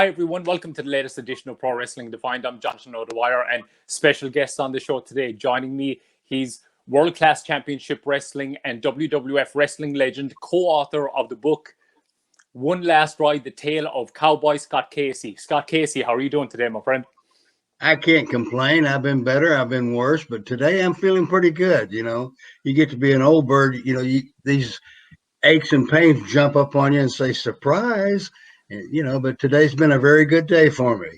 Hi, everyone. Welcome to the latest edition of Pro Wrestling Defined. I'm Jonathan O'Dwyer, and special guest on the show today. Joining me, he's World-Class Championship Wrestling and WWF Wrestling legend, co-author of the book, One Last Ride, The Tale of Cowboy Scott Casey. Scott Casey, how are you doing today, my friend? I can't complain. I've been better. I've been worse, but today I'm feeling pretty good. You know, you get to be an old bird. You know, these aches and pains jump up on you and say, surprise. And, you know, but today's been a very good day for me.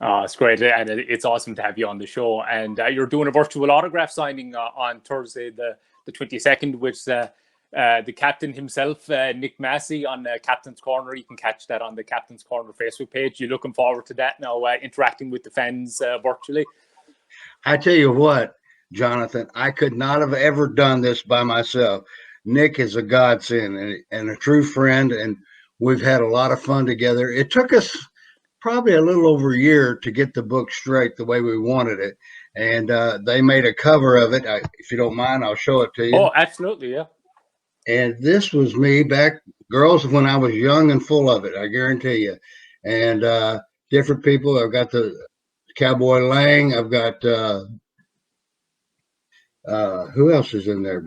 It's great, and it's awesome to have you on the show. And you're doing a virtual autograph signing on Thursday, the 22nd, which the captain himself, Nick Massey, on Captain's Corner. You can catch that on the Captain's Corner Facebook page. You're looking forward to that now, interacting with the fans virtually? I tell you what, Jonathan, I could not have ever done this by myself. Nick is a godsend and a true friend, and we've had a lot of fun together. It took us probably a little over a year to get the book straight the way we wanted it, and they made a cover of it. If you don't mind, I'll show it to you. Oh, absolutely, yeah. And this was me back, girls, when I was young and full of it, I guarantee you. And different people. I've got the Cowboy Lang. I've got who else is in there?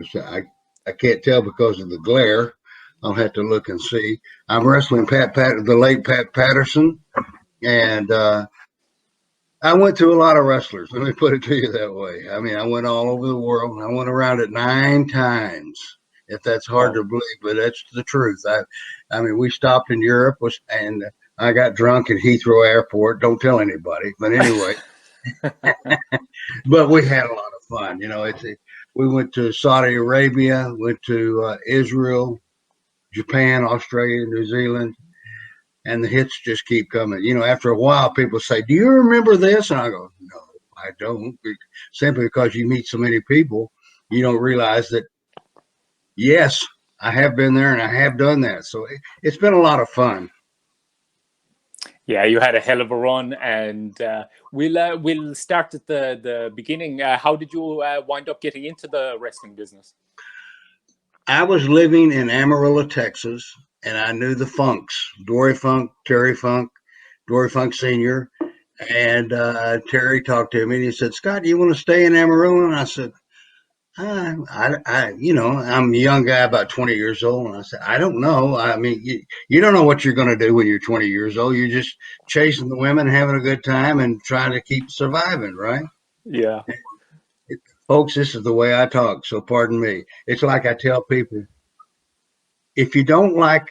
I can't tell because of the glare. I'll have to look and see. I'm wrestling the late Pat Patterson, and I went through a lot of wrestlers. Let me put it to you that way. I mean, I went all over the world. I went around it 9 times. If that's hard to believe, but that's the truth. I mean, we stopped in Europe, and I got drunk at Heathrow Airport. Don't tell anybody, but anyway. But we had a lot of fun. You know, we went to Saudi Arabia, went to Israel, Japan, Australia, New Zealand, and the hits just keep coming. You know, after a while, people say, "Do you remember this?" And I go, "No, I don't." Simply because you meet so many people, you don't realize that. Yes, I have been there and I have done that. So it's been a lot of fun. Yeah, you had a hell of a run, and we'll start at the beginning. How did you wind up getting into the wrestling business? I was living in Amarillo, Texas, and I knew the Funks, Dory Funk, Terry Funk, Dory Funk Sr., and Terry talked to me and he said, "Scott, do you want to stay in Amarillo?" And I said, you know, I'm a young guy, about 20 years old. And I said, I don't know. I mean, you don't know what you're going to do when you're 20 years old. You're just chasing the women, having a good time, and trying to keep surviving, right? Yeah. Folks, this is the way I talk, so pardon me. It's like I tell people, if you don't like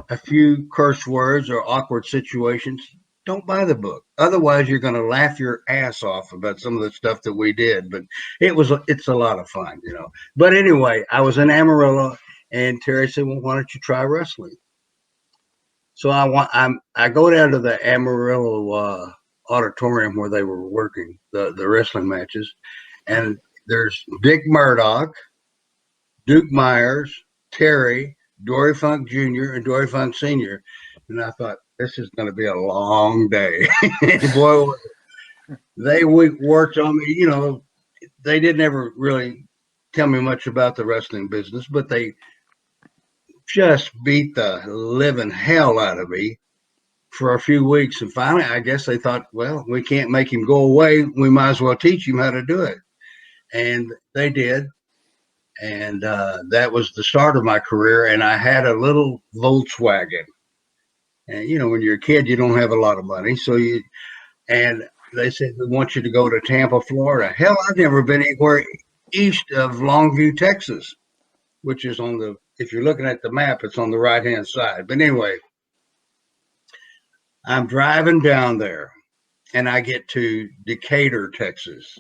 a few curse words or awkward situations, don't buy the book. Otherwise, you're going to laugh your ass off about some of the stuff that we did. But it's a lot of fun, you know. But anyway, I was in Amarillo, and Terry said, "Well, why don't you try wrestling?" So I go down to the Amarillo auditorium where they were working the wrestling matches, and there's Dick Murdoch, Duke Myers, Terry, Dory Funk Jr., and Dory Funk Sr., and I thought, this is going to be a long day. Boy, they worked on me. You know, they didn't ever really tell me much about the wrestling business, but they just beat the living hell out of me for a few weeks. And finally, I guess they thought, well, we can't make him go away. We might as well teach him how to do it. And they did. And that was the start of my career. And I had a little Volkswagen. And, you know, when you're a kid, you don't have a lot of money. And they said, we want you to go to Tampa, Florida. Hell, I've never been anywhere east of Longview, Texas, which is if you're looking at the map, it's on the right-hand side. But anyway, I'm driving down there, and I get to Decatur, Texas.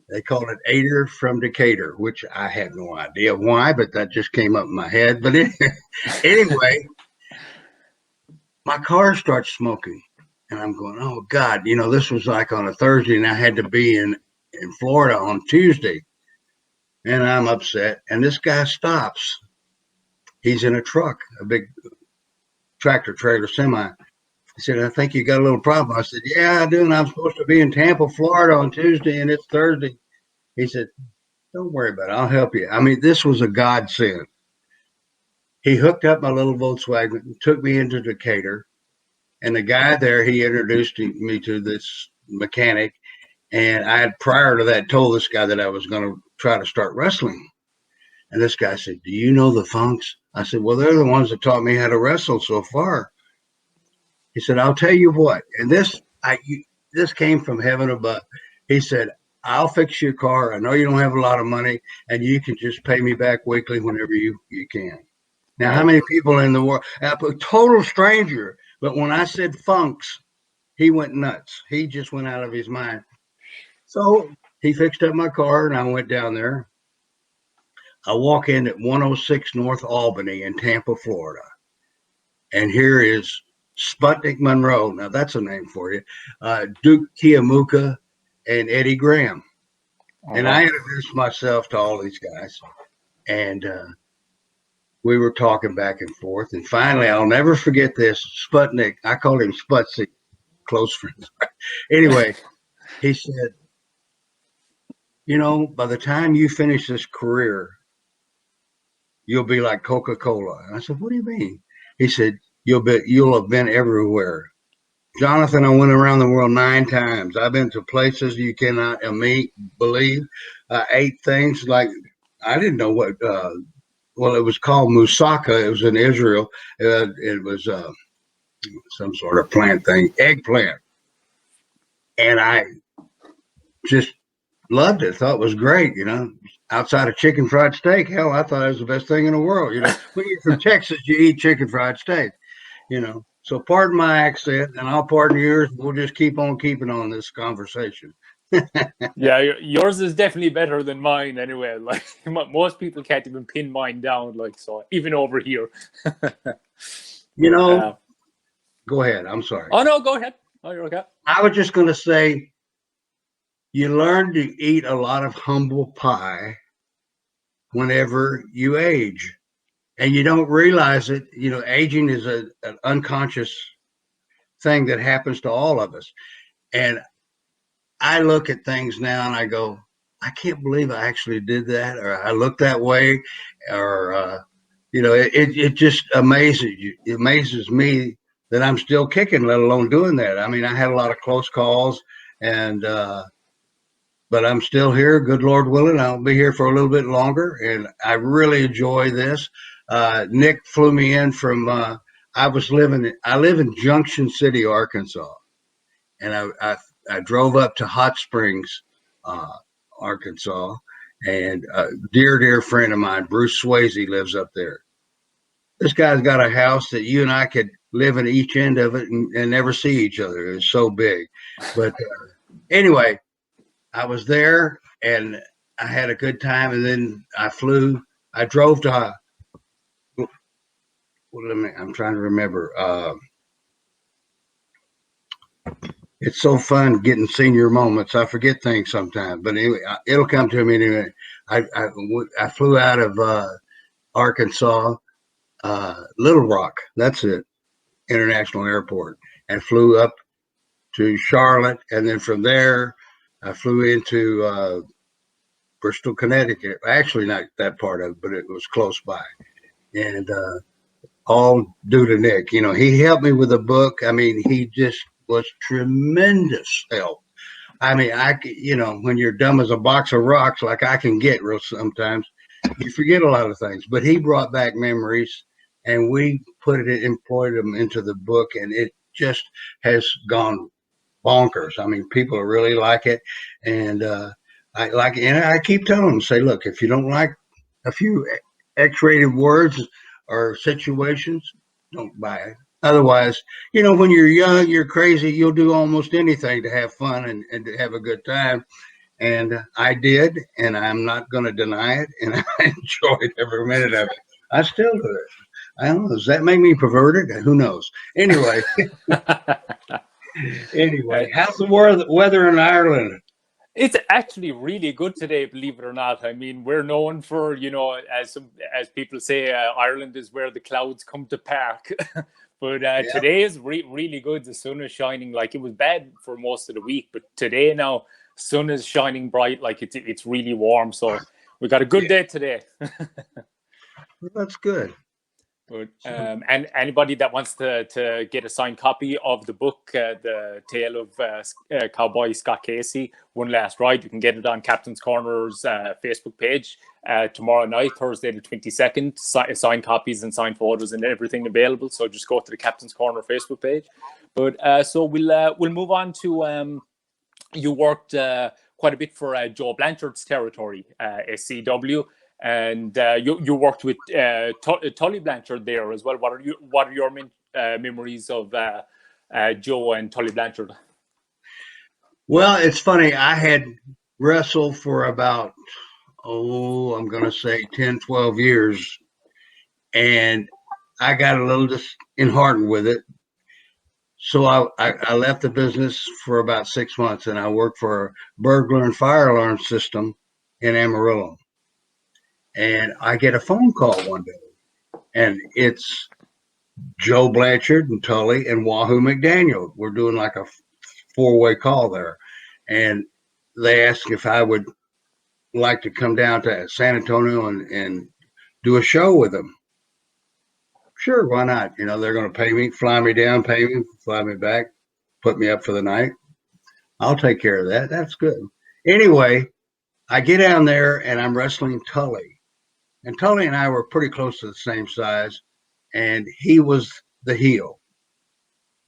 They call it Ader from Decatur, which I had no idea why, but that just came up in my head. But anyway, my car starts smoking, and I'm going, oh, God, you know, this was like on a Thursday, and I had to be in Florida on Tuesday, and I'm upset. And this guy stops. He's in a truck, a big tractor trailer semi. He said, I think you got a little problem. I said, yeah, I do, and I'm supposed to be in Tampa, Florida on Tuesday, and it's Thursday. He said, don't worry about it. I'll help you. I mean, this was a godsend. He hooked up my little Volkswagen, took me into Decatur, And the guy there, he introduced me to this mechanic. And I had prior to that told this guy that I was going to try to start wrestling. And this guy said, "Do you know the Funks?" I said, "Well, they're the ones that taught me how to wrestle so far." He said, "I'll tell you what." And this came from heaven above. He said, "I'll fix your car. I know you don't have a lot of money, and you can just pay me back weekly whenever you can." Now, how many people in the world? A total stranger. But when I said Funks, he went nuts. He just went out of his mind. So he fixed up my car, and I went down there. I walk in at 106 North Albany in Tampa, Florida. And here is Sputnik Monroe. Now, that's a name for you. Duke Kiamuka and Eddie Graham. And I introduced myself to all these guys. And we were talking back and forth. And finally, I'll never forget this. Sputnik, I called him Sputsy, close friends. Anyway, he said, "You know, by the time you finish this career, you'll be like Coca-Cola." And I said, "What do you mean?" He said, "You'll have been everywhere. Jonathan, I went around the world 9 times. I've been to places you cannot believe. I ate things like I didn't know what. Well, it was called moussaka. It was in Israel. It was some sort of plant thing, eggplant, and I just loved it. Thought it was great. You know, outside of chicken fried steak, hell, I thought it was the best thing in the world. You know, when you're from Texas, you eat chicken fried steak. You know, so pardon my accent, and I'll pardon yours. We'll just keep on keeping on this conversation. Yeah, yours is definitely better than mine anyway. Like most people can't even pin mine down, like, so even over here. You know, go ahead. I'm sorry. Oh no, go ahead. Oh, you're okay. I was just going to say, you learn to eat a lot of humble pie whenever you age, and you don't realize it. You know, aging is an unconscious thing that happens to all of us. And I look at things now and I go, I can't believe I actually did that, or I look that way, or you know, it just amazes you. It amazes me that I'm still kicking, let alone doing that. I mean, I had a lot of close calls, and but I'm still here. Good Lord willing, I'll be here for a little bit longer, and I really enjoy this. Nick flew me in from. I live in Junction City, Arkansas, and I drove up to Hot Springs, Arkansas, and a dear friend of mine, Bruce Swayze, lives up there. This guy's got a house that you and I could live in each end of it and never see each other. It's so big. But anyway, I was there and I had a good time. And then I drove to, I'm trying to remember. It's so fun getting senior moments. I forget things sometimes, but anyway, it'll come to me anyway. I flew out of Arkansas, Little Rock. That's it, International Airport, and flew up to Charlotte, and then from there, I flew into Bristol, Connecticut. Actually, not that part of it, but it was close by, and all due to Nick. You know, he helped me with the book. I mean, he just was tremendous help. I mean, you know, when you're dumb as a box of rocks, like I can get real sometimes, you forget a lot of things. But he brought back memories, and we employed them into the book, and it just has gone bonkers. I mean, people really like it, and I keep telling them, say, look, if you don't like a few X-rated words or situations, don't buy it. Otherwise, you know, when you're young, you're crazy, you'll do almost anything to have fun and to have a good time. And I did, and I'm not going to deny it. And I enjoyed every minute of it. I still do it. I don't know. Does that make me perverted? Who knows? Anyway, how's the weather in Ireland? It's actually really good today, believe it or not. I mean, we're known for, you know, as people say, Ireland is where the clouds come to park. But today is really good. The sun is shining. Like, it was bad for most of the week, but today now, sun is shining bright. Like, it's really warm. So we got a good day today. Well, that's good. Good. And anybody that wants to get a signed copy of the book, The Tale of Cowboy Scott Casey, One Last Ride, you can get it on Captain's Corner's Facebook page tomorrow night, Thursday the 22nd. Signed copies and signed photos and everything available. So just go to the Captain's Corner Facebook page. But so we'll move on to you worked quite a bit for Joe Blanchard's territory, SCW. And you worked with Tully Blanchard there as well. What are your memories of Joe and Tully Blanchard? Well, it's funny. I had wrestled for about, I'm going to say 10, 12 years. And I got a little disheartened with it. So I left the business for about 6 months, and I worked for a burglar and fire alarm system in Amarillo. And I get a phone call one day, and it's Joe Blanchard and Tully and Wahoo McDaniel. We're doing like a 4-way call there. And they asked if I would like to come down to San Antonio and do a show with them. Sure, why not? You know, they're going to pay me, fly me down, pay me, fly me back, put me up for the night. I'll take care of that. That's good. Anyway, I get down there, and I'm wrestling Tully. And Tully and I were pretty close to the same size, and he was the heel,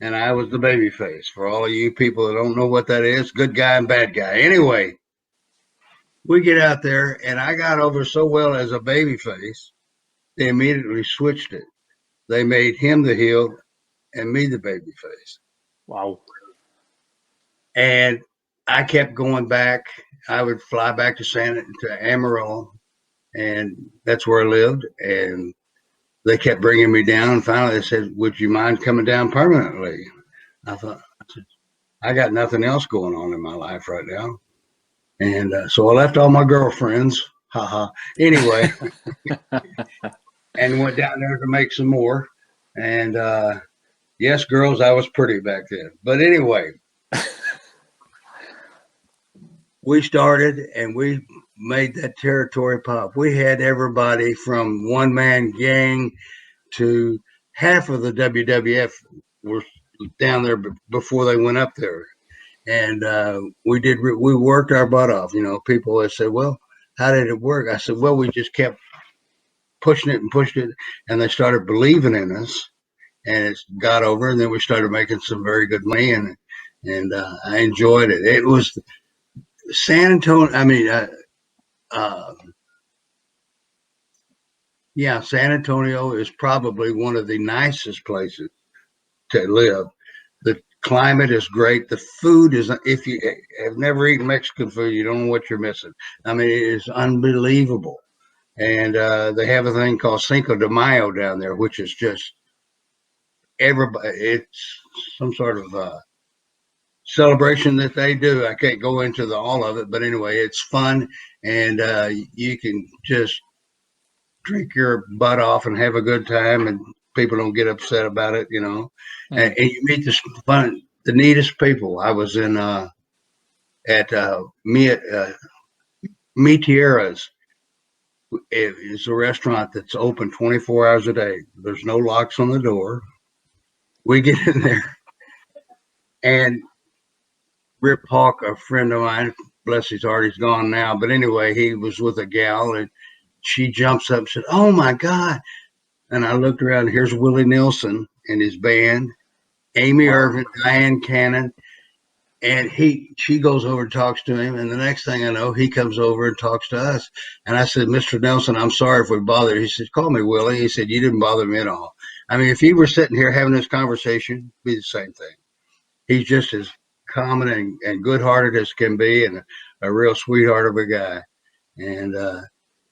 and I was the baby face. For all of you people that don't know what that is, good guy and bad guy. Anyway, we get out there, and I got over so well as a baby face, they immediately switched it. They made him the heel and me the baby face. Wow. And I kept going back. I would fly back to Amarillo, and that's where I lived. And they kept bringing me down. Finally, they said, "Would you mind coming down permanently?" I thought, I got nothing else going on in my life right now. And so I left all my girlfriends. Anyway, and went down there to make some more. And yes, girls, I was pretty back then. But anyway, we started, and we made that territory pop. We had everybody from one-man gang to half of the WWF were down there before they went up there. And we worked our butt off. You know, people had said, "Well, how did it work?" I said, "Well, we just kept pushing it and pushed it, and they started believing in us, and it got over, and then we started making some very good money, and I enjoyed it. It was San Antonio. I mean, San Antonio is probably one of the nicest places to live. The climate is great. The food is, if you have never eaten Mexican food, you don't know what you're missing. I mean, it is unbelievable. And they have a thing called Cinco de Mayo down there, which is just everybody. It's some sort of celebration that they do. I can't go into all of it, but anyway, it's fun, and you can just drink your butt off and have a good time, and people don't get upset about it, you know. And you meet the neatest people. I was in at Tierra's. It's a restaurant that's open 24 hours a day. There's no locks on the door. We get in there, and Rip Hawk, a friend of mine, bless his heart, he's gone now. But anyway, he was with a gal, and she jumps up and said, "Oh my God." And I looked around, here's Willie Nelson and his band, Amy Irvin, Diane Cannon. And she goes over and talks to him. And the next thing I know, he comes over and talks to us. And I said, "Mr. Nelson, I'm sorry if we bothered." He said, "Call me Willie." He said, "You didn't bother me at all." I mean, if he were sitting here having this conversation, it'd be the same thing. He's just as common and good-hearted as can be, and a real sweetheart of a guy. And I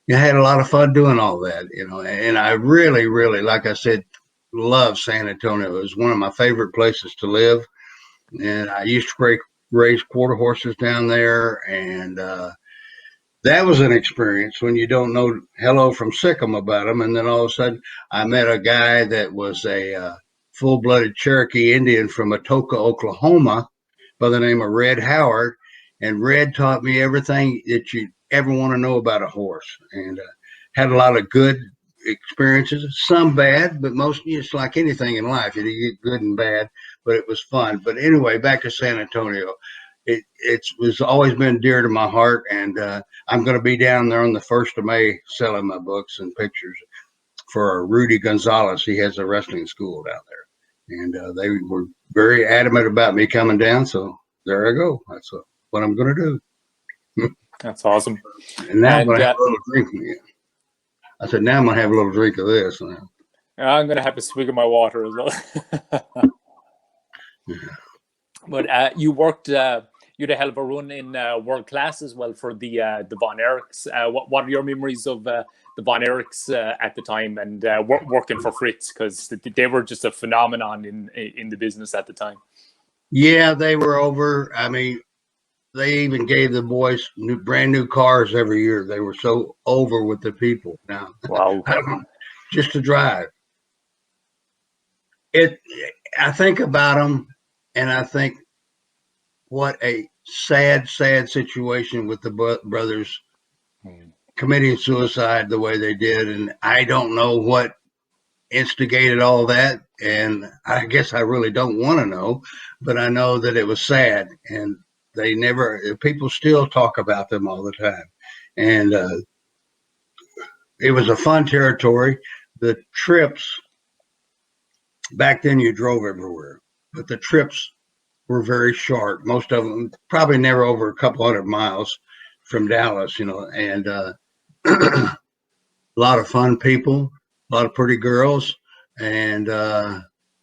had a lot of fun doing all that, you know. And I really, really, like I said, love San Antonio. It was one of my favorite places to live. And I used to raise quarter horses down there, and that was an experience when you don't know hello from Sikkim about them. And then all of a sudden, I met a guy that was a full-blooded Cherokee Indian from Atoka, Oklahoma, by the name of Red Howard. And Red taught me everything that you ever want to know about a horse, and had a lot of good experiences, some bad, but most, it's like anything in life, you get good and bad, but it was fun. But anyway, back to San Antonio. It was always been dear to my heart, and I'm going to be down there on the 1st of May selling my books and pictures for Rudy Gonzalez. He has a wrestling school down there, and they were very adamant about me coming down, so there I go. That's what I'm going to do. That's awesome. And now I'm going to have a little drink again. I said, now I'm going to have a little drink of this. I'm going to have a swig of my water as well. But you worked, you had a hell of a run in world class as well for the Von Erichs. What are your memories of the Von Erichs at the time and working for Fritz? Because they were just a phenomenon in the business at the time. Yeah, they were over. I mean, they even gave the boys brand new cars every year. They were so over with the people now. Wow. Just to drive. I think about them, and I think what a sad situation with the brothers committing suicide the way they did. And I don't know what instigated all that. And I guess I really don't want to know, but I know that it was sad, and people still talk about them all the time. And it was a fun territory. The trips, back then you drove everywhere, but the trips were very short. Most of them probably never over a couple 100 miles from Dallas, and a lot of fun people, a lot of pretty girls. And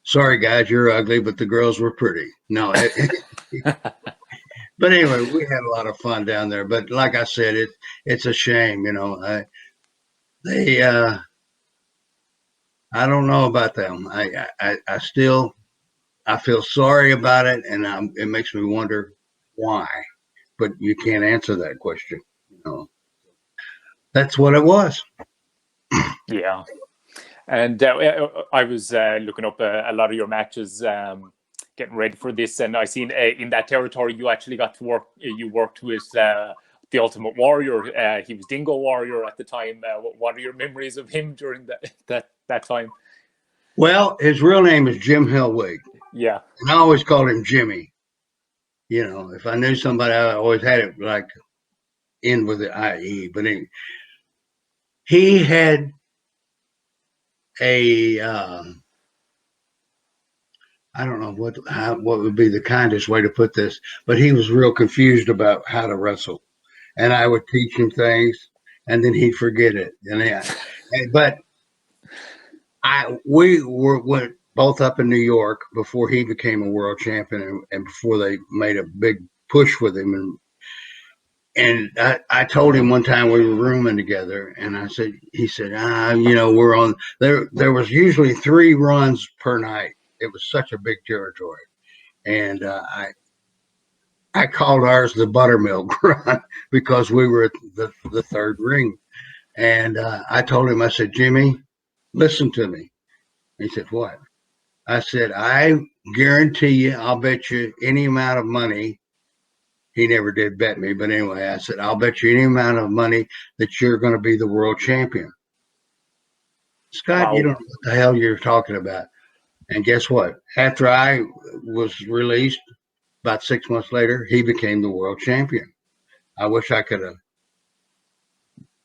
sorry guys, you're ugly, but the girls were pretty. No. But anyway, we had a lot of fun down there. But like I said, it's a shame, I don't know about them. I feel sorry about it, and it makes me wonder why. But you can't answer that question. That's what it was. Yeah. And I was looking up a lot of your matches, getting ready for this, and I seen in that territory you actually got to work. You worked with the Ultimate Warrior. He was Dingo Warrior at the time. What are your memories of him during that time? Well, his real name is Jim Hellwig. Yeah, and I always called him Jimmy. If I knew somebody, I always had it like end with the IE. But anyway, he had a I don't know what would be the kindest way to put this, but he was real confused about how to wrestle, and I would teach him things, and then he'd forget it. But we went both up in New York before he became a world champion, and before they made a big push with him. And I told him one time we were rooming together, and he said, we're on there. There was usually 3 runs per night. It was such a big territory. And I called ours the buttermilk run because we were at the 3rd ring. And I told him, I said, Jimmy, listen to me. He said, what? I said, I guarantee you, I'll bet you any amount of money. He never did bet me, but anyway, I said, I'll bet you any amount of money that you're going to be the world champion. Scott, wow. You don't know what the hell you're talking about. And guess what? After I was released, about 6 months later, he became the world champion. I wish I could have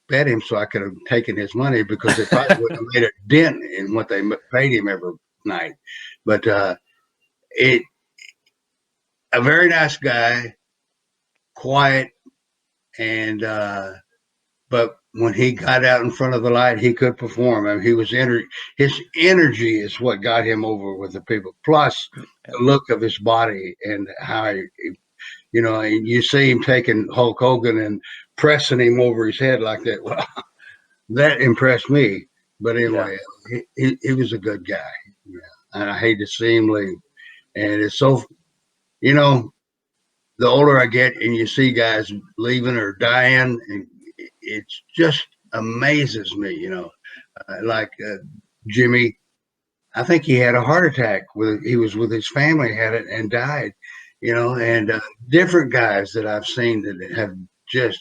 bet him so I could have taken his money, because it probably would have made a dent in what they paid him every night. But a very nice guy, quiet, and but when he got out in front of the light, he could perform. I mean, his energy is what got him over with the people. Plus, the look of his body and how and you see him taking Hulk Hogan and pressing him over his head like that. Well, that impressed me. But anyway, he was a good guy. Yeah. And I hate to see him leave. And it's so, the older I get and you see guys leaving or dying, and it just amazes me, like Jimmy. I think he had a heart attack. He was with his family, had it, and died, and different guys that I've seen that have just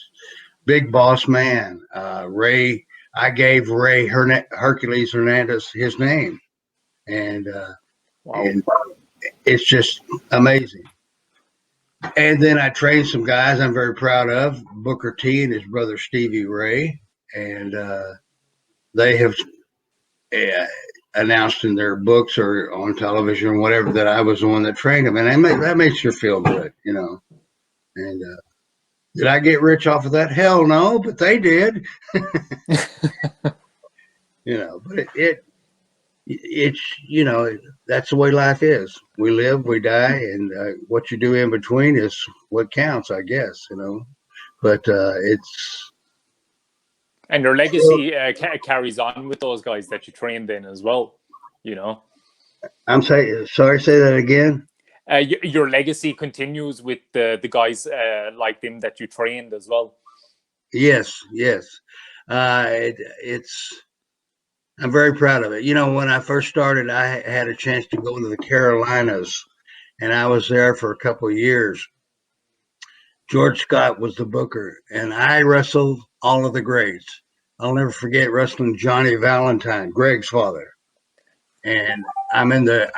big boss man, Ray. I gave Ray Hercules Hernandez his name, and Wow. and it's just amazing. And then I trained some guys I'm very proud of, Booker T and his brother Stevie Ray, and they have announced in their books or on television or whatever that I was the one that trained them, and that makes you feel good, you know. And did I get rich off of that? Hell no, but they did. You know, but it's you know, that's the way life is. We live, we die, and what you do in between is what counts, I guess. You know, but it's And your legacy carries on with those guys that you trained in as well. You know, I'm saying sorry. Say that again. Your legacy continues with the guys like them that you trained as well. Yes, yes. It's I'm very proud of it. You know, when I first started, I had a chance to go to the Carolinas, and I was there for a couple of years. George Scott was the booker, and I wrestled all of the greats. I'll never forget wrestling Johnny Valentine, Greg's father. And I'm in the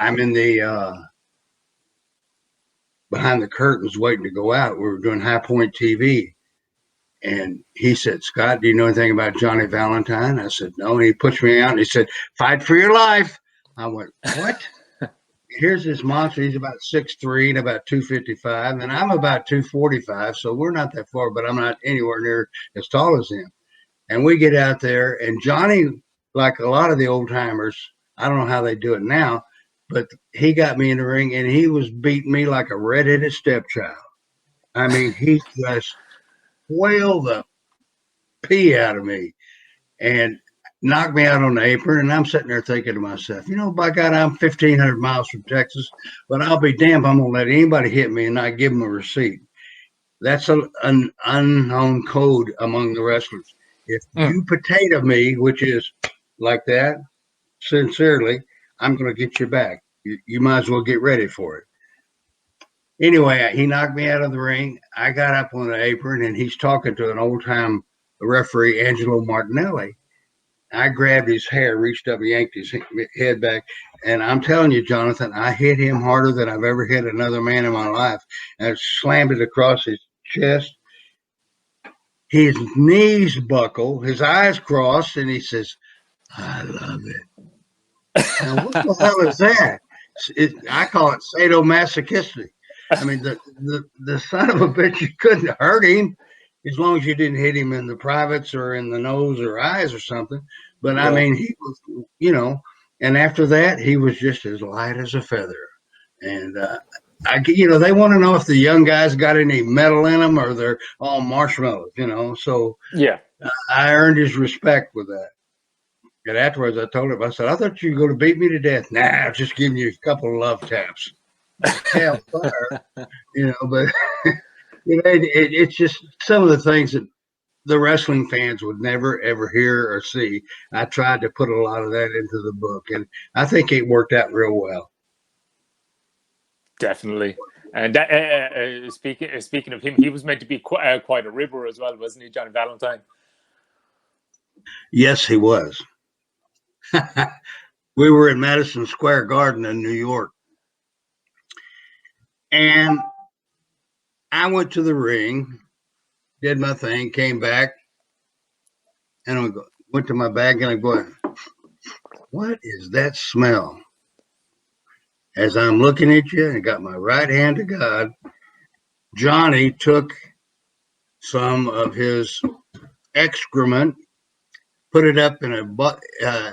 behind the curtains waiting to go out. We were doing High Point TV. And he said, Scott, do you know anything about Johnny Valentine? I said, no. And he pushed me out and he said, fight for your life. I went, what? Here's this monster. He's about 6'3" and about 255. And I'm about 245. So we're not that far, but I'm not anywhere near as tall as him. And we get out there, and Johnny, like a lot of the old timers, I don't know how they do it now, but he got me in the ring and he was beating me like a red-headed stepchild. I mean, he just wailed the pee out of me and knocked me out on the apron. And I'm sitting there thinking to myself, you know, by God, I'm 1,500 miles from Texas, but I'll be damned if I'm going to let anybody hit me and not give them a receipt. That's an unknown code among the wrestlers. If you potato me, which is like that, sincerely, I'm going to get you back. You might as well get ready for it. Anyway, he knocked me out of the ring. I got up on the apron, and he's talking to an old-time referee, Angelo Martinelli. I grabbed his hair, reached up, yanked his head back, and I'm telling you, Jonathan, I hit him harder than I've ever hit another man in my life. And I slammed it across his chest. His knees buckle, his eyes crossed, and he says, I love it. Now, what the hell is that? I call it sadomasochistic. I mean, the son of a bitch, you couldn't hurt him as long as you didn't hit him in the privates or in the nose or eyes or something. But I mean, he was, you know, and after that, he was just as light as a feather. And you know, they want to know if the young guys got any metal in them or they're all marshmallows, you know. So yeah, I earned his respect with that. And afterwards, I told him, I said, I thought you were going to beat me to death. Nah, I'm just giving you a couple of love taps. Hellfire, you know, but you know, it's just some of the things that the wrestling fans would never, ever hear or see. I tried to put a lot of that into the book, and I think it worked out real well. Definitely. And speaking of him, he was meant to be quite a ribber as well, wasn't he, Johnny Valentine? Yes, he was. We were in Madison Square Garden in New York, and I went to the ring, did my thing, came back, and I went to my bag, and I'm going, what is that smell? As I'm looking at you and got my right hand to God, Johnny took some of his excrement, put it up in a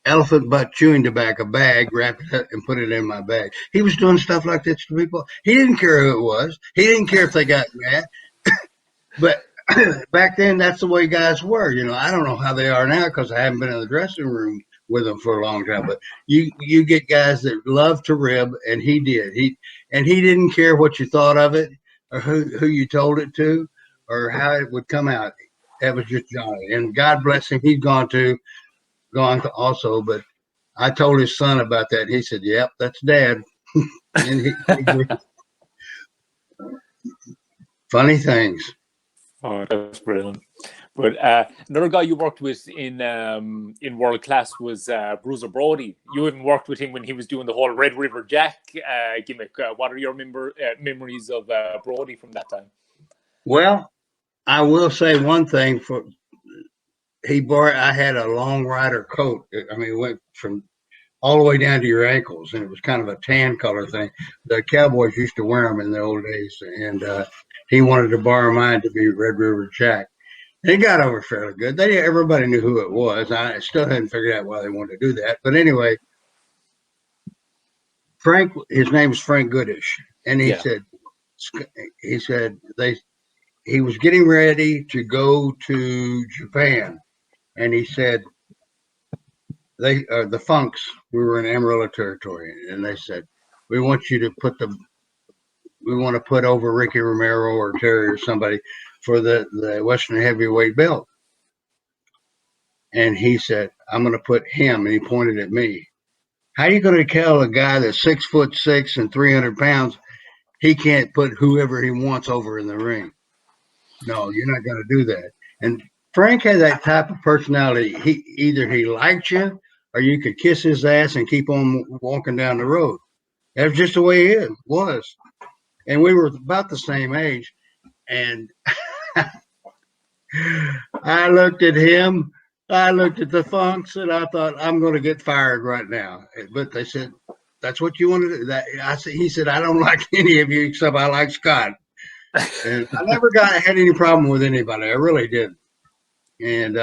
elephant butt chewing tobacco bag, wrapped it up and put it in my bag. He was doing stuff like this to people. He didn't care who it was. He didn't care if they got mad. But back then, that's the way guys were. You know, I don't know how they are now because I haven't been in the dressing room with them for a long time. But you get guys that love to rib, and he did. He didn't care what you thought of it or who you told it to or how it would come out. That was just Johnny. And God bless him. He's gone also. But I told his son about that. And he said, yep, that's Dad. And funny things. Oh, that's brilliant. But another guy you worked with in World Class was Bruiser Brody. You even worked with him when he was doing the whole Red River Jack gimmick. What are your memories of Brody from that time? Well, I will say one thing. I had a long rider coat. I mean, it went from all the way down to your ankles, and it was kind of a tan color thing. The Cowboys used to wear them in the old days, and he wanted to borrow mine to be Red River Jack. It got over fairly good. Everybody knew who it was. I still hadn't figured out why they wanted to do that. But anyway, Frank, his name was Frank Goodish, and he said he was getting ready to go to Japan, and he said the Funks, we were in Amarillo territory, and they said we want to put over Ricky Romero or Terry or somebody for the Western heavyweight belt. And he said, I'm going to put him, and he pointed at me. How are you going to tell a guy that's 6'6" and 300 pounds he can't put whoever he wants over in the ring? No, you're not going to do that. And Frank had that type of personality. Either he liked you, or you could kiss his ass and keep on walking down the road. That's just the way it was. And we were about the same age. And I looked at him, I looked at the Funks, and I thought, I'm going to get fired right now. But they said, that's what you want to do? He said, I don't like any of you except I like Scott. And I never had any problem with anybody. I really didn't. And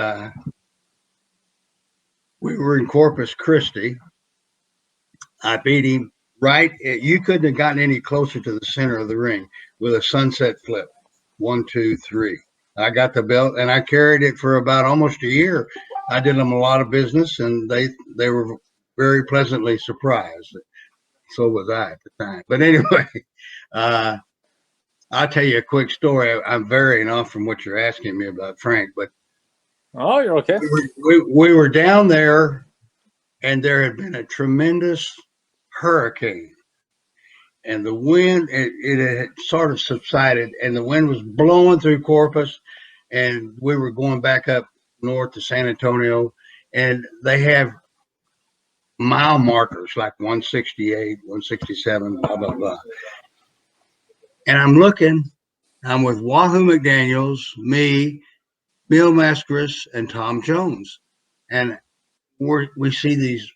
we were in Corpus Christi. I beat him right. You couldn't have gotten any closer to the center of the ring with a sunset flip. 1, 2, 3. I got the belt, and I carried it for about almost a year. I did them a lot of business, and they were very pleasantly surprised. So was I at the time. But anyway, I'll tell you a quick story. I'm varying off from what you're asking me about Frank, but oh, you're okay. We were down there, and there had been a tremendous hurricane, and the wind it had sort of subsided, and the wind was blowing through Corpus, and we were going back up north to San Antonio, and they have mile markers like 168, 167, blah blah blah. And I'm with Wahoo McDaniels, me, Mil Mascaras, and Tom Jones. And we see these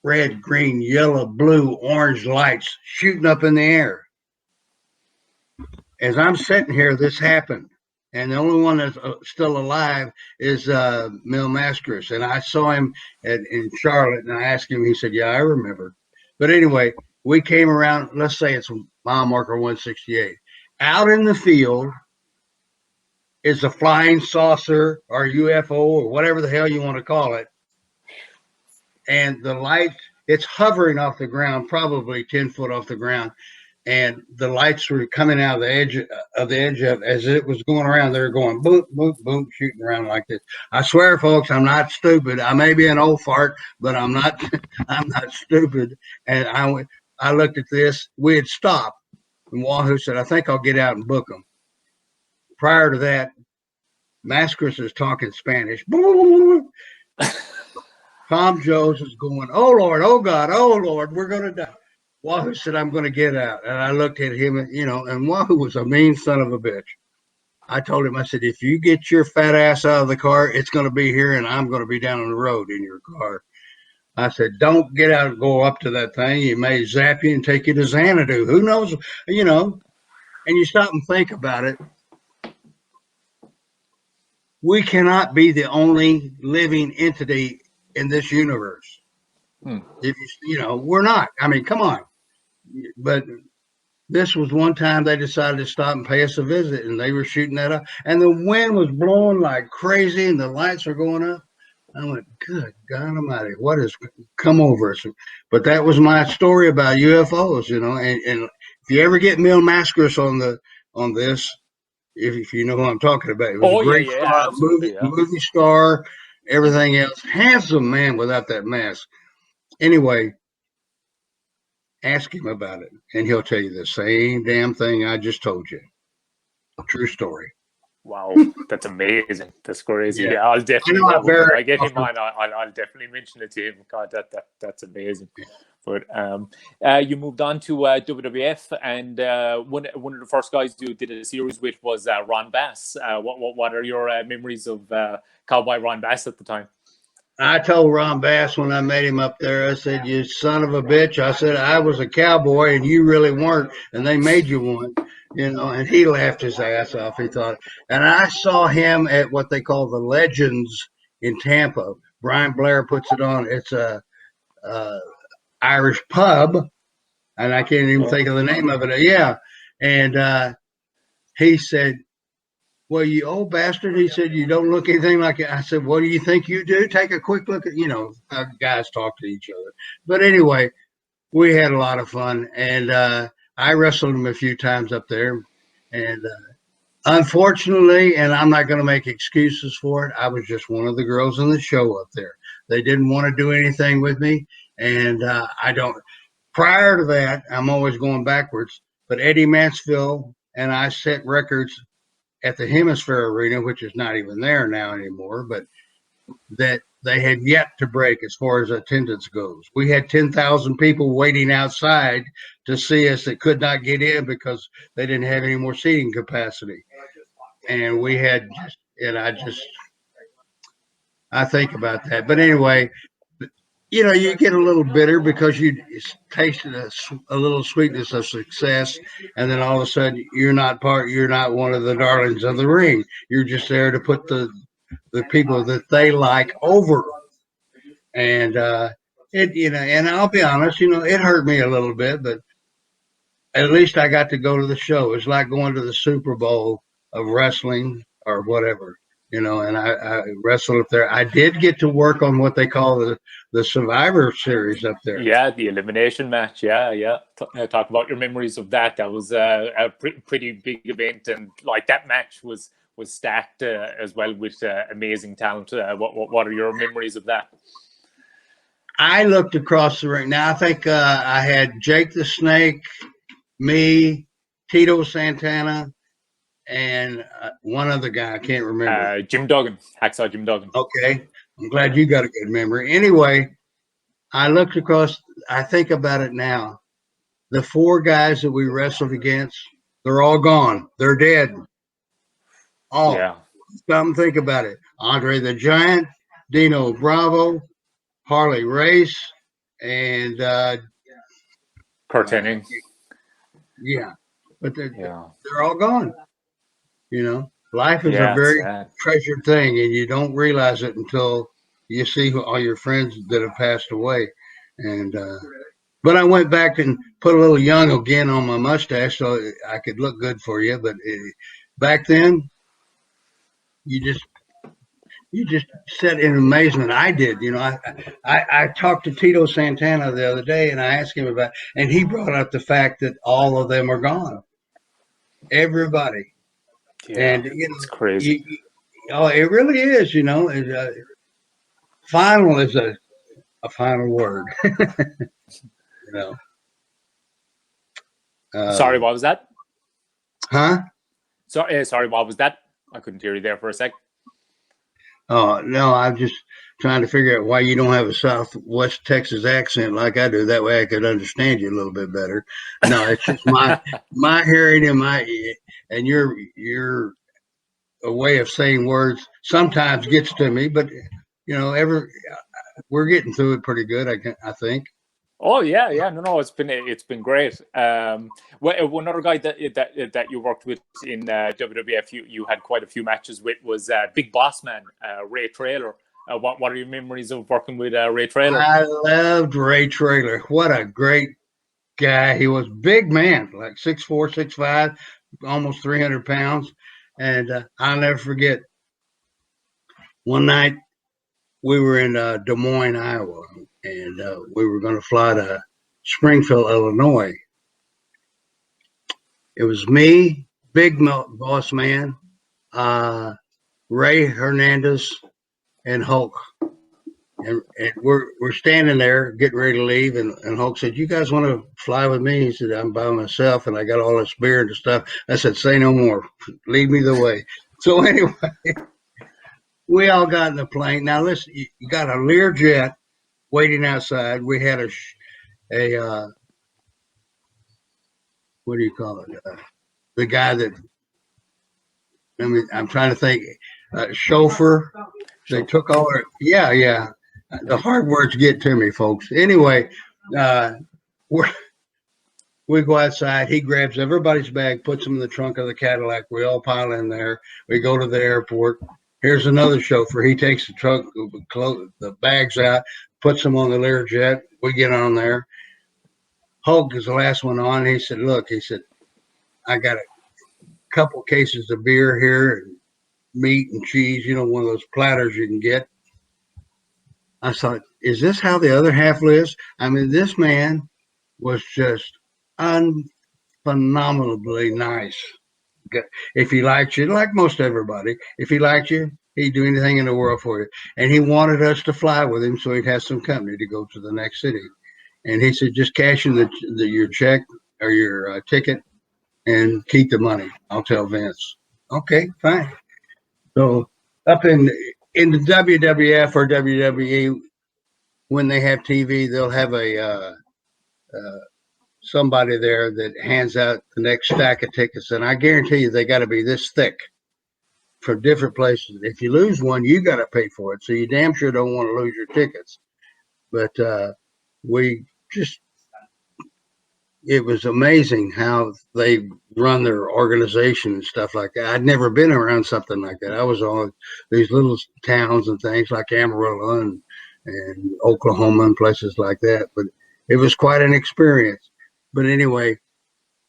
red, green, yellow, blue, orange lights shooting up in the air. As I'm sitting here, this happened. And the only one that's still alive is Mil Mascaras. And I saw him in Charlotte, and I asked him, he said, yeah, I remember. But anyway, we came around, let's say it's mile marker 168. Out in the field is a flying saucer or UFO or whatever the hell you want to call it. And the light, it's hovering off the ground, probably 10 foot off the ground. And the lights were coming out of the edge of as it was going around. They were going boom, boom, boom, shooting around like this. I swear, folks, I'm not stupid. I may be an old fart, but I'm not stupid. And I looked at this. We had stopped. And Wahoo said, I think I'll get out and book them. Prior to that, Mascaras is talking Spanish. Tom Jones is going, oh, Lord, oh, God, oh, Lord, we're going to die. Wahoo said, I'm going to get out. And I looked at him, and Wahoo was a mean son of a bitch. I told him, I said, if you get your fat ass out of the car, it's going to be here, and I'm going to be down on the road in your car. I said, don't get out and go up to that thing. You may zap you and take you to Xanadu. Who knows, and you stop and think about it. We cannot be the only living entity in this universe. If we're not. I mean, come on. But this was one time they decided to stop and pay us a visit, and they were shooting that up. And the wind was blowing like crazy, and the lights were going up. I went, good God Almighty, what has come over us? But that was my story about UFOs, And if you ever get Mil Mascaras on this, if you know who I'm talking about, it was a great star, movie star, everything else, handsome man without that mask. Anyway, ask him about it, and he'll tell you the same damn thing I just told you. True story. Wow, that's amazing. That's crazy. Yeah. Yeah, I'll definitely. I know When I get him on, I'll definitely mention it to him. God, that's amazing. But you moved on to WWF, and one of the first guys you did a series with was Ron Bass. What are your memories of Cowboy Ron Bass at the time? I told Ron Bass when I met him up there, I said, "You son of a bitch." I said, "I was a cowboy and you really weren't, and they made you one." And he laughed his ass off. He thought, and I saw him at what they call the Legends in Tampa. Brian Blair puts it on. It's a Irish pub, and I can't even think of the name of it. Yeah. And he said, "Well, you old bastard," he said, "you don't look anything like it." I said, "What do you think you do? Take a quick look at, how guys talk to each other." But anyway, we had a lot of fun. And I wrestled him a few times up there. And unfortunately, and I'm not going to make excuses for it, I was just one of the girls in the show up there. They didn't want to do anything with me. And I don't. Prior to that, I'm always going backwards. But Eddie Mansfield and I set records at the Hemisphere Arena, which is not even there now anymore, but that they had yet to break as far as attendance goes. We had 10,000 people waiting outside to see us that could not get in because they didn't have any more seating capacity. And we had, and I think about that. But anyway, you get a little bitter because you tasted a little sweetness of success, and then all of a sudden you're not one of the darlings of the ring. You're just there to put the people that they like over. And and I'll be honest, it hurt me a little bit, but at least I got to go to the show. It's like going to the Super Bowl of wrestling or whatever. And I wrestled up there. I did get to work on what they call the Survivor Series up there. Yeah, the elimination match. Yeah. Talk about your memories of that. That was a pretty big event, and like that match was stacked as well with amazing talent. What are your memories of that? I looked across the ring. Now I think I had Jake the Snake, me, Tito Santana, and one other guy. I can't remember. Jim Duggan, Hacksaw Jim Duggan. Okay. I'm glad you got a good memory. Anyway, I looked across. I think about it now. The 4 guys that we wrestled against, they're all gone. They're dead. All. Yeah. Stop and think about it. Andre the Giant, Dino Bravo, Harley Race, and Kurt Hennig. Yeah. But they're all gone. Life is a very treasured thing, and you don't realize it until you see all your friends that have passed away. And but I went back and put a little young again on my mustache so I could look good for you. But back then, you just sat in amazement. I did. I talked to Tito Santana the other day, and I asked him about, and he brought up the fact that all of them are gone. Everybody. Yeah, and it's crazy. It really is. Final is a final word. Sorry, what was that? Huh? Sorry, what was that? I couldn't hear you there for a sec. Oh no, I'm just trying to figure out why you don't have a Southwest Texas accent like I do. That way I could understand you a little bit better. No, it's just my hearing and your a way of saying words sometimes gets to me, but we're getting through it pretty good. I think. Oh yeah, no, it's been great. One other guy that you worked with in WWF, you had quite a few matches with, was Big Boss Man, Ray Traylor. What are your memories of working with Ray Traylor? I loved Ray Traylor. What a great guy. He was big man, like 6'4", 6'5", almost 300 pounds. And I'll never forget, one night we were in Des Moines, Iowa, and we were going to fly to Springfield, Illinois. It was me, Big Boss Man, Ray Hernandez, and Hulk. And we're standing there getting ready to leave, and Hulk said, "You guys want to fly with me?" He said, "I'm by myself, and I got all this beer and stuff." I said, "Say no more. Lead me the way." So anyway, we all got in the plane. Now listen, you got a Learjet waiting outside. We had a what do you call it? The guy that, I mean, I'm trying to think, chauffeur. They took all our, yeah. The hard words get to me, folks. Anyway, we go outside. He grabs everybody's bag, puts them in the trunk of the Cadillac. We all pile in there. We go to the airport. Here's another chauffeur. He takes the trunk, the bags out, puts them on the Learjet. We get on there. Hulk is the last one on. He said, look, he said, I got a couple cases of beer here, and meat and cheese, one of those platters you can get. I thought, is this how the other half lives? I mean, this man was just phenomenally nice. If he liked you, like most everybody, if he liked you, he'd do anything in the world for you. And he wanted us to fly with him so he'd have some company to go to the next city. And he said, just cash in your check or your ticket and keep the money. I'll tell Vince. Okay, fine. So up in the WWF or WWE, when they have TV, they'll have a somebody there that hands out the next stack of tickets, and I guarantee you they got to be this thick for different places. If you lose one, you got to pay for it, so you damn sure don't want to lose your tickets. But it was amazing how they run their organization and stuff like that. I'd never been around something like that. I was on these little towns and things like Amarillo and Oklahoma and places like that, but it was quite an experience. But anyway,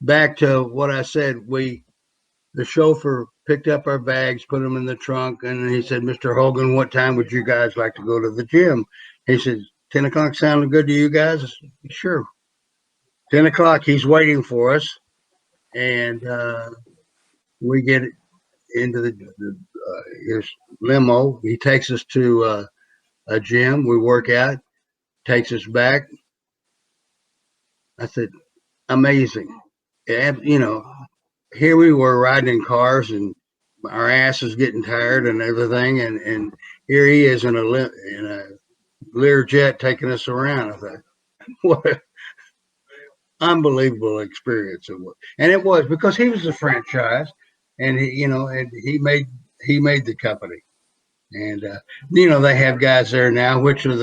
back to what I said, the chauffeur picked up our bags, put them in the trunk, and he said, Mr. Hogan, what time would you guys like to go to the gym? He said, 10 o'clock sounded good to you guys? I said, sure. 10 o'clock, he's waiting for us, and we get into his limo. He takes us to a gym. We work out, takes us back. I said, amazing. Here we were riding in cars and our ass is getting tired and everything, and here he is in a Learjet taking us around. I thought, what an unbelievable experience it was. And it was because he was a franchise, and he made the company. And they have guys there now, which are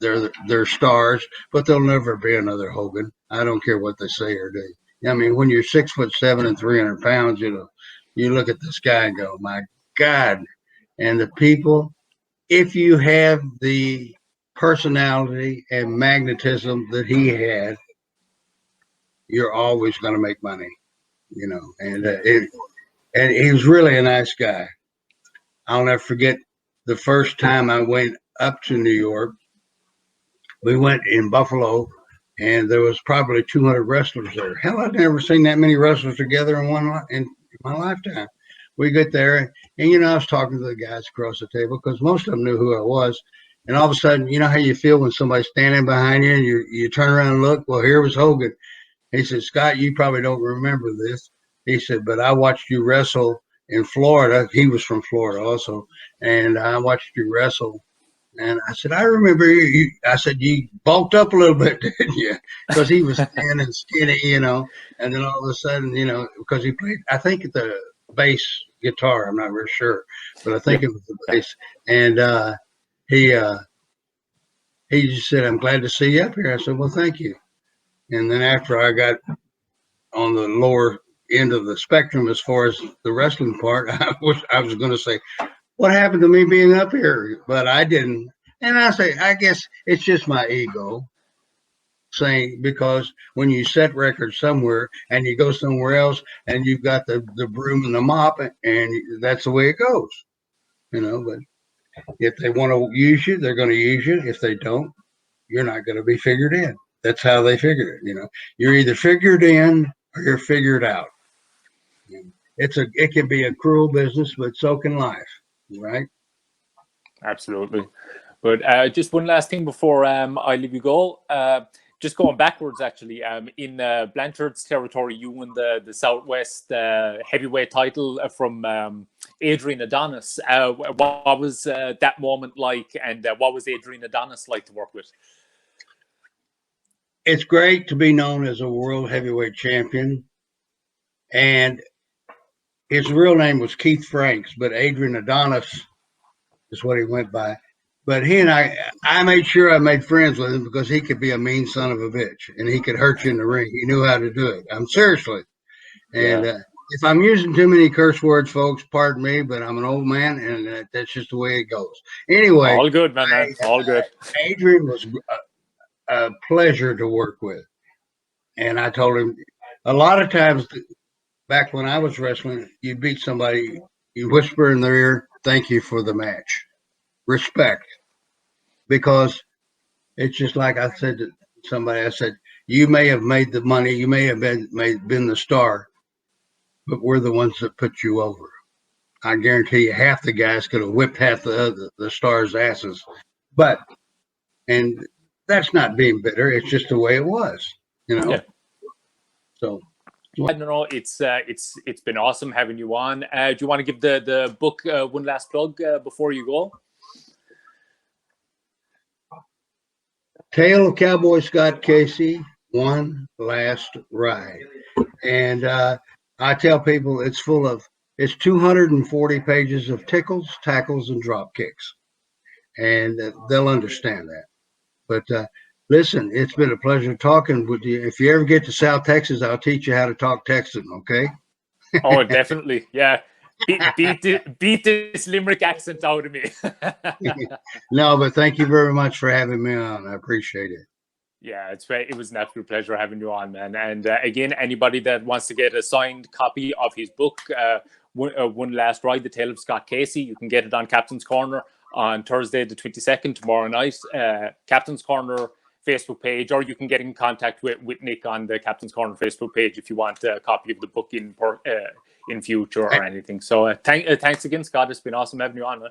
they're stars, but there'll never be another Hogan. I don't care what they say or do. I mean, when you're 6'7" and 300 pounds, you look at this guy and go, my God. And the people, if you have the personality and magnetism that he had, you're always going to make money, and he was really a nice guy. I'll never forget the first time I went up to New York. We went in Buffalo, and there was probably 200 wrestlers there. Hell, I've never seen that many wrestlers together in my lifetime. We get there, and I was talking to the guys across the table because most of them knew who I was. And all of a sudden, you know how you feel when somebody's standing behind you and you turn around and look? Well, here was Hogan. He said, Scott, you probably don't remember this. He said, but I watched you wrestle in Florida. He was from Florida also. And I watched you wrestle. And I said, I remember you. I said, you bulked up a little bit, didn't you? Because he was thin and skinny, And then all of a sudden, because he played, I think the bass guitar. I'm not very sure. But I think it was the bass. And he just said, I'm glad to see you up here. I said, well, thank you. And then after I got on the lower end of the spectrum as far as the wrestling part, I was going to say, what happened to me being up here? But I didn't. And I guess it's just my ego saying, because when you set records somewhere and you go somewhere else and you've got the broom and the mop, and that's the way it goes, but if they want to use you, they're going to use you. If they don't, you're not going to be figured in. That's how they figure it. You're either figured in or you're figured out. It can be a cruel business, but so can life, right? Absolutely. But just one last thing before I leave you go. just going backwards, actually, in Blanchards territory, you won the Southwest heavyweight title from Adrian Adonis. What was that moment like, and what was Adrian Adonis like to work with? It's great to be known as a world heavyweight champion. And his real name was Keith Franks, but Adrian Adonis is what he went by. But he and I made sure I made friends with him because he could be a mean son of a bitch and he could hurt you in the ring. He knew how to do it. I'm seriously. And if I'm using too many curse words, folks, pardon me, but I'm an old man and that's just the way it goes. Anyway. All good, man. All good. Adrian was a pleasure to work with. And I told him a lot of times back when I was wrestling, you beat somebody, you whisper in their ear, thank you for the match. Respect. Because it's just like I said to somebody, I said, you may have made the money, you may have been the star, but we're the ones that put you over. I guarantee you half the guys could have whipped half the stars' asses. And that's not being bitter. It's just the way it was, you know. Yeah. So I don't know. It's been awesome having you on. Do you want to give the book one last plug before you go? Tale of Cowboy Scott Casey, One Last Ride. And I tell people it's 240 pages of tickles, tackles, and drop kicks. And they'll understand that. But listen, it's been a pleasure talking with you. If you ever get to South Texas, I'll teach you how to talk Texan, okay? Oh, definitely. Yeah. Beat this Limerick accent out of me. No, but thank you very much for having me on. I appreciate it. Yeah, it was an absolute pleasure having you on, man. And again, anybody that wants to get a signed copy of his book, One Last Ride, The Tale of Scott Casey, you can get it on Captain's Corner on Thursday the 22nd, tomorrow night. Captain's Corner Facebook page, or you can get in contact with Nick on the Captain's Corner Facebook page if you want a copy of the book in future or anything. So thanks again, Scott. It's been awesome having you on, man.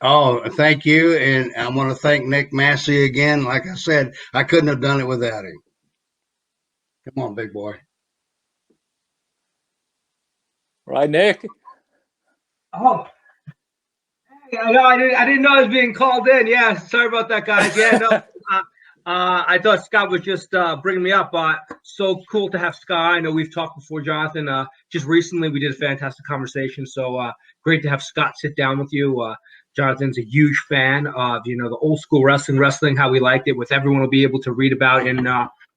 Oh, thank you. And I want to thank Nick Massey again. Like I said, I couldn't have done it without him. Come on, big boy. Right, Nick? Oh, hey, I didn't know I was being called in. Yeah, sorry about that, guys. Yeah, no, I thought Scott was just bringing me up. So cool to have Scott. I know we've talked before, Jonathan. Just recently, we did a fantastic conversation. So great to have Scott sit down with you. Jonathan's a huge fan of the old school wrestling, how we liked it. With everyone will be able to read about in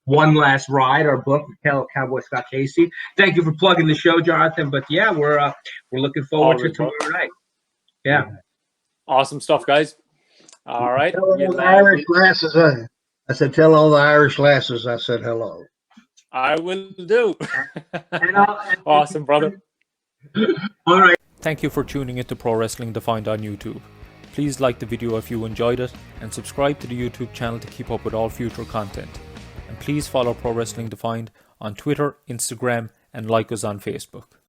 One Last Ride, our book, Cowboy Scott Casey. Thank you for plugging the show, Jonathan. But yeah, we're looking forward to tomorrow night. Yeah, awesome stuff, guys. All right, tell all the Irish lasses. I said, tell all the Irish lasses I said hello. I will do. Awesome, brother. All right. Thank you for tuning into Pro Wrestling Defined on YouTube. Please like the video if you enjoyed it, and subscribe to the YouTube channel to keep up with all future content. And please follow Pro Wrestling Defined on Twitter, Instagram, and like us on Facebook.